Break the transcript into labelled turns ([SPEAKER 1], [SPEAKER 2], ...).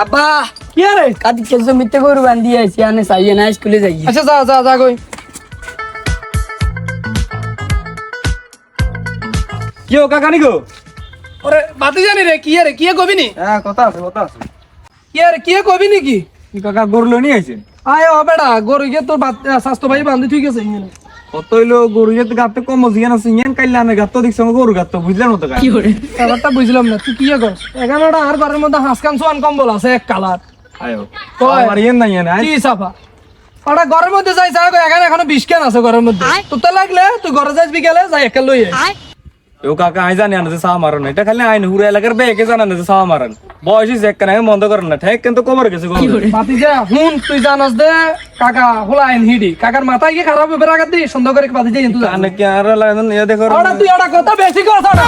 [SPEAKER 1] আব্বা
[SPEAKER 2] কি আরে
[SPEAKER 1] কাদি কেসো মিথ্যে গরু বান্ধি আইছি আনে চাইয়ে না স্কুলে যাই
[SPEAKER 2] আচ্ছা যা যা যা কই
[SPEAKER 3] কি ও কাকা নিগো?
[SPEAKER 2] ওরে বাতি জানি রে কি আরে কি কবি নি
[SPEAKER 3] হ্যাঁ কথা আছে কথা আছে।
[SPEAKER 2] কি আরে কি কবি নি কি
[SPEAKER 3] কি কাকা গরু লনি আইছে?
[SPEAKER 2] আয় ও বেটা গরু গিয়ে তোর স্বাস্থ্য ভাই বান্ধি ঠিক আছে
[SPEAKER 3] কত হইলো গরু যে গাতে কম জিয়ান আছে ইয়ান কাইলা না গাত দেখছ গরু গাত বুঝলাম তো কাকা।
[SPEAKER 2] ব্যাপারটা বুঝলাম না তুই কি কর এখানেটা আর ঘরের মধ্যে হাঁস কান সোয়ান কম্বল আছে এক কালার
[SPEAKER 3] আয়ো
[SPEAKER 2] কয়?
[SPEAKER 3] আমার ইয়ান নাই ইয়ান
[SPEAKER 2] কি সাফা ওটা ঘরের মধ্যে যাই যা এখানে এখনো 20 কেন আছে ঘরের মধ্যে তোর তো লাগলে তুই ঘরে যাস বিকেলে যাই একা লই আয়
[SPEAKER 3] ও কাকা আই জানি না যে সাহা মারন এটা খালি আইন হুরে এলাকার বেকে জানা না যে সাহা মারন বয়স চেক কেন বন্ধ করেন না ঠিক কিন্তু কোমর গেছে গরু।
[SPEAKER 2] বাতি যা হুন তুই জানাস দে কাকা হোলাইন হিডি কাকার মাথায় কি খারাপ হবে রাগাত দি সন্দেহ করে বাতি যাই তুই
[SPEAKER 3] কানে কি আর লাগন ইয়া দেখো
[SPEAKER 2] ওটা তুই ওটা কথা বেশি করছ ওটা